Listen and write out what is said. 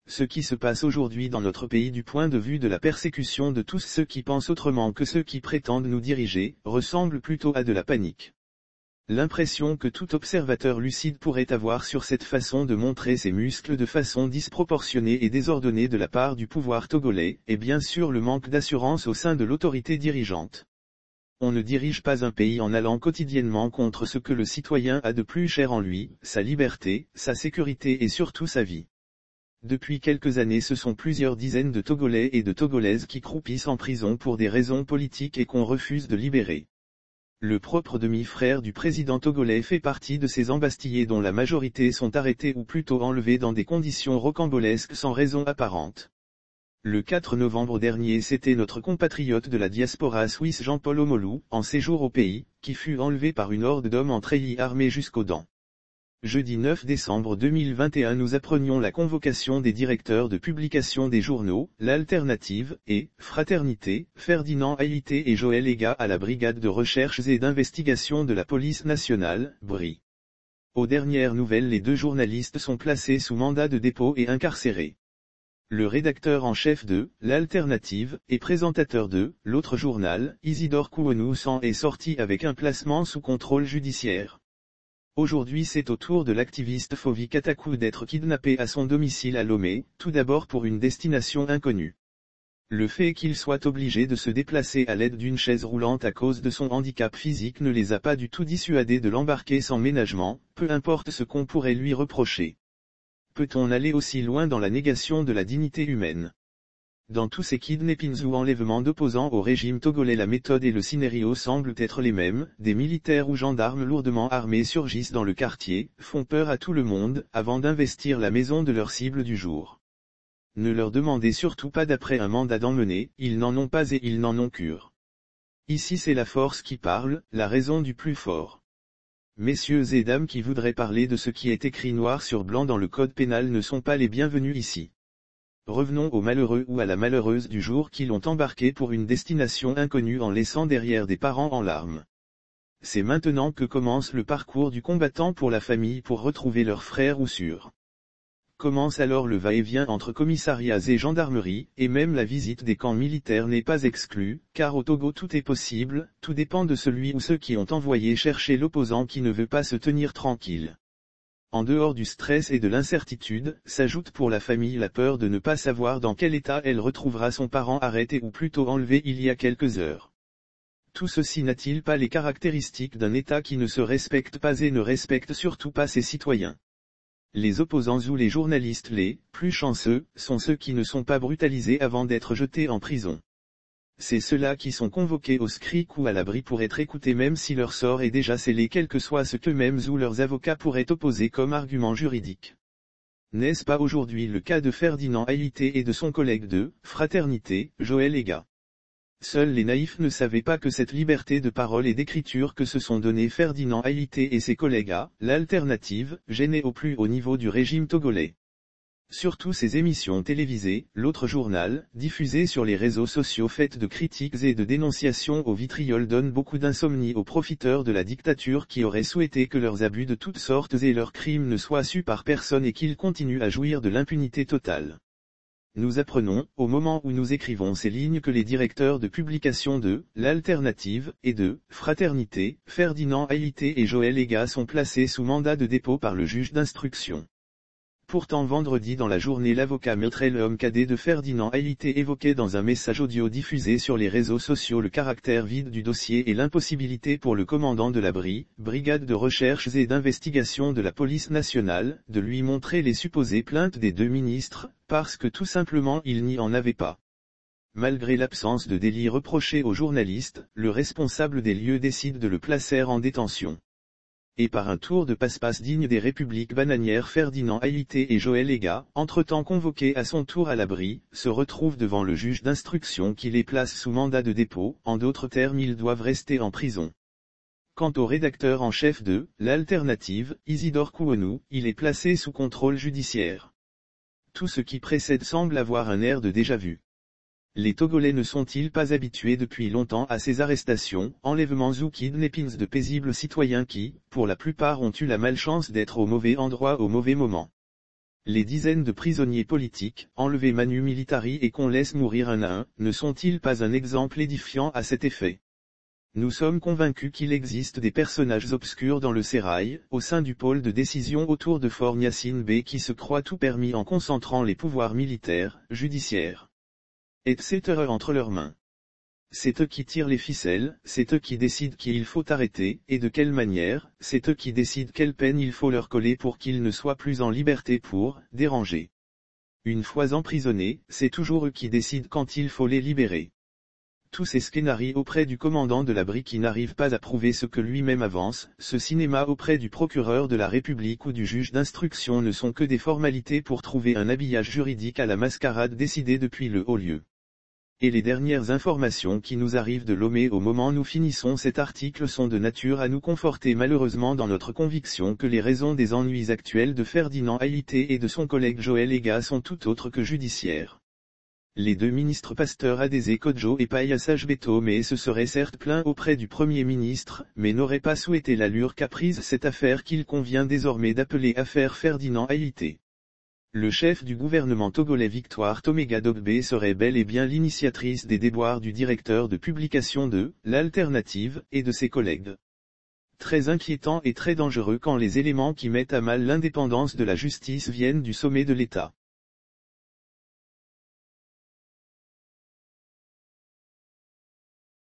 Ce qui se passe aujourd'hui dans notre pays du point de vue de la persécution de tous ceux qui pensent autrement que ceux qui prétendent nous diriger, ressemble plutôt à de la panique. L'impression que tout observateur lucide pourrait avoir sur cette façon de montrer ses muscles de façon disproportionnée et désordonnée de la part du pouvoir togolais, est bien sûr le manque d'assurance au sein de l'autorité dirigeante. On ne dirige pas un pays en allant quotidiennement contre ce que le citoyen a de plus cher en lui, sa liberté, sa sécurité et surtout sa vie. Depuis quelques années, ce sont plusieurs dizaines de Togolais et de Togolaises qui croupissent en prison pour des raisons politiques et qu'on refuse de libérer. Le propre demi-frère du président togolais fait partie de ces embastillés dont la majorité sont arrêtés ou plutôt enlevés dans des conditions rocambolesques sans raison apparente. Le 4 novembre dernier, c'était notre compatriote de la diaspora suisse Jean-Paul Omolou, en séjour au pays, qui fut enlevé par une horde d'hommes en treillis armés jusqu'aux dents. Jeudi 9 décembre 2021, nous apprenions la convocation des directeurs de publication des journaux, l'Alternative, et Fraternité, Ferdinand Haïté et Joël Ega à la brigade de recherche et d'investigation de la police nationale, BRI. Aux dernières nouvelles, les deux journalistes sont placés sous mandat de dépôt et incarcérés. Le rédacteur en chef de l'Alternative et présentateur de l'autre journal, Isidore Kouonou, s'en est sorti avec un placement sous contrôle judiciaire. Aujourd'hui, c'est au tour de l'activiste Fovi Katakou d'être kidnappé à son domicile à Lomé, tout d'abord pour une destination inconnue. Le fait qu'il soit obligé de se déplacer à l'aide d'une chaise roulante à cause de son handicap physique ne les a pas du tout dissuadés de l'embarquer sans ménagement, peu importe ce qu'on pourrait lui reprocher. Peut-on aller aussi loin dans la négation de la dignité humaine ? Dans tous ces kidnappings ou enlèvements d'opposants au régime togolais, la méthode et le scénario semblent être les mêmes. Des militaires ou gendarmes lourdement armés surgissent dans le quartier, font peur à tout le monde, avant d'investir la maison de leur cible du jour. Ne leur demandez surtout pas d'après un mandat d'emmener, ils n'en ont pas et ils n'en ont cure. Ici c'est la force qui parle, la raison du plus fort. Messieurs et dames qui voudraient parler de ce qui est écrit noir sur blanc dans le code pénal ne sont pas les bienvenus ici. Revenons aux malheureux ou à la malheureuse du jour qui l'ont embarqué pour une destination inconnue en laissant derrière des parents en larmes. C'est maintenant que commence le parcours du combattant pour la famille pour retrouver leurs frères ou sœurs. Commence alors le va-et-vient entre commissariats et gendarmerie, et même la visite des camps militaires n'est pas exclue, car au Togo tout est possible, tout dépend de celui ou ceux qui ont envoyé chercher l'opposant qui ne veut pas se tenir tranquille. En dehors du stress et de l'incertitude, s'ajoute pour la famille la peur de ne pas savoir dans quel état elle retrouvera son parent arrêté ou plutôt enlevé il y a quelques heures. Tout ceci n'a-t-il pas les caractéristiques d'un État qui ne se respecte pas et ne respecte surtout pas ses citoyens ? Les opposants ou les journalistes les plus chanceux, sont ceux qui ne sont pas brutalisés avant d'être jetés en prison. C'est ceux-là qui sont convoqués au SCRIC ou à l'abri pour être écoutés même si leur sort est déjà scellé, quel que soit ce qu'eux-mêmes ou leurs avocats pourraient opposer comme argument juridique. N'est-ce pas aujourd'hui le cas de Ferdinand Haïté et de son collègue de Fraternité, Joël Ega? Seuls les naïfs ne savaient pas que cette liberté de parole et d'écriture que se sont donnés Ferdinand Haïté et ses collègues à l'Alternative, gênait au plus haut niveau du régime togolais. Surtout ces émissions télévisées, l'autre journal, diffusées sur les réseaux sociaux faites de critiques et de dénonciations au vitriol donnent beaucoup d'insomnie aux profiteurs de la dictature qui auraient souhaité que leurs abus de toutes sortes et leurs crimes ne soient sus par personne et qu'ils continuent à jouir de l'impunité totale. Nous apprenons, au moment où nous écrivons ces lignes, que les directeurs de publication de l'Alternative et de Fraternité, Ferdinand Haïté et Joël Ega sont placés sous mandat de dépôt par le juge d'instruction. Pourtant vendredi dans la journée, l'avocat Maître l'homme cadet de Ferdinand Haïté évoquait dans un message audio diffusé sur les réseaux sociaux le caractère vide du dossier et l'impossibilité pour le commandant de la BRI, brigade de recherche et d'investigation de la police nationale, de lui montrer les supposées plaintes des deux ministres, parce que tout simplement il n'y en avait pas. Malgré l'absence de délit reproché aux journalistes, le responsable des lieux décide de le placer en détention. Et par un tour de passe-passe digne des républiques bananières, Ferdinand Haïté et Joël Ega, entre-temps convoqués à son tour à l'abri, se retrouvent devant le juge d'instruction qui les place sous mandat de dépôt, en d'autres termes ils doivent rester en prison. Quant au rédacteur en chef de l'Alternative, Isidore Kouonou, il est placé sous contrôle judiciaire. Tout ce qui précède semble avoir un air de déjà-vu. Les Togolais ne sont-ils pas habitués depuis longtemps à ces arrestations, enlèvements ou kidnappings de paisibles citoyens qui, pour la plupart ont eu la malchance d'être au mauvais endroit au mauvais moment? Les dizaines de prisonniers politiques, enlevés manu militari et qu'on laisse mourir un à un, ne sont-ils pas un exemple édifiant à cet effet? Nous sommes convaincus qu'il existe des personnages obscurs dans le sérail, au sein du pôle de décision autour de Fort Gnassin Bey qui se croient tout permis en concentrant les pouvoirs militaires, judiciaires, etc. entre leurs mains. C'est eux qui tirent les ficelles, c'est eux qui décident qui il faut arrêter, et de quelle manière, c'est eux qui décident quelle peine il faut leur coller pour qu'ils ne soient plus en liberté pour déranger. Une fois emprisonnés, c'est toujours eux qui décident quand il faut les libérer. Tous ces skenarii auprès du commandant de l'abri qui n'arrive pas à prouver ce que lui-même avance, ce cinéma auprès du procureur de la République ou du juge d'instruction ne sont que des formalités pour trouver un habillage juridique à la mascarade décidée depuis le haut lieu. Et les dernières informations qui nous arrivent de Lomé au moment où nous finissons cet article sont de nature à nous conforter malheureusement dans notre conviction que les raisons des ennuis actuels de Ferdinand Haïté et de son collègue Joël Ega sont tout autres que judiciaires. Les deux ministres Pasteur Adésé Kodjo et Payassage Beto mais se seraient certes plaints auprès du Premier ministre, mais n'auraient pas souhaité l'allure qu'a prise cette affaire qu'il convient désormais d'appeler affaire Ferdinand Haïté. Le chef du gouvernement togolais Victoire Toméga Dogbé serait bel et bien l'initiatrice des déboires du directeur de publication de l'Alternative et de ses collègues. Très inquiétant et très dangereux quand les éléments qui mettent à mal l'indépendance de la justice viennent du sommet de l'État.